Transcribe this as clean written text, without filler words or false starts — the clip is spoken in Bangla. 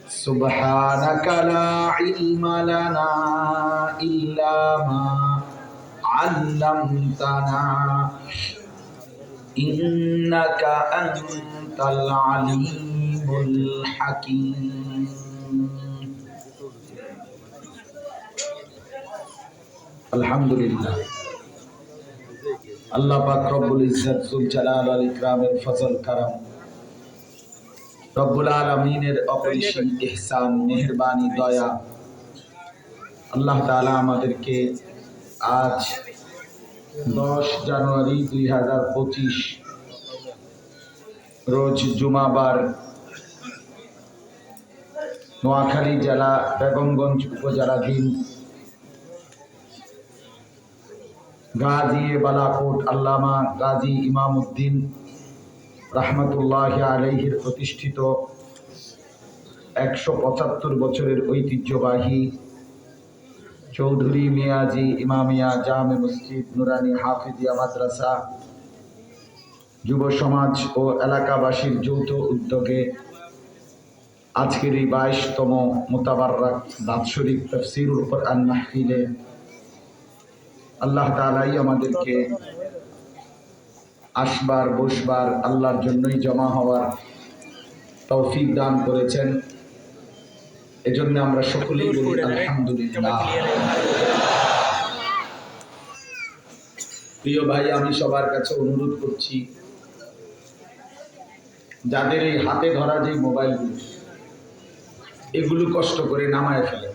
سبحانك لا علم لنا إلا ما علمتنا إنك أنت العليم الحكيم الحمد لله আল্লাহ পাক রব্বুল ইজ্জত যুল জালাল ওয়াল ইকরামের ফজল করম রব্বুল আলামিনের অপরিসীম ইহসান মেহেরবানি দয়া আল্লাহ তাআলা আমাদেরকে আজ 10 জানুয়ারি 2025 রোজ জুমাবার নোয়াখালী জেলা বেগমগঞ্জ উপজেলাধীন গাজী বালাকোট আল্লামা গাজী ইমামউদ্দিন রাহমাতুল্লাহি আলাইহির প্রতিষ্ঠিত 175 বছরের ঐতিহ্যবাহী চৌধুরী মিয়াজি ইমামিয়া জামে মসজিদ নুরানি হাফিজিয়া মাদ্রাসা যুব সমাজ ও এলাকাবাসীর যৌথ উদ্যোগে আজকের এই 22তম মুতাবাররাক বাৎসরিক তাফসীরুল কোরআন মাহফিলে আল্লাহ তাআলাই আমাদেরকে আসবার বসবার আল্লাহর জন্যই জমা হওয়ার তৌফিক দান করেছেন। এজন্য আমরা সকলেই বলি আলহামদুলিল্লাহ। প্রিয় ভাই, আমি সবার কাছে অনুরোধ করছি, যাদের এই হাতে ধরা যে মোবাইলগুলো, এগুলো কষ্ট করে নামায় ফেলে।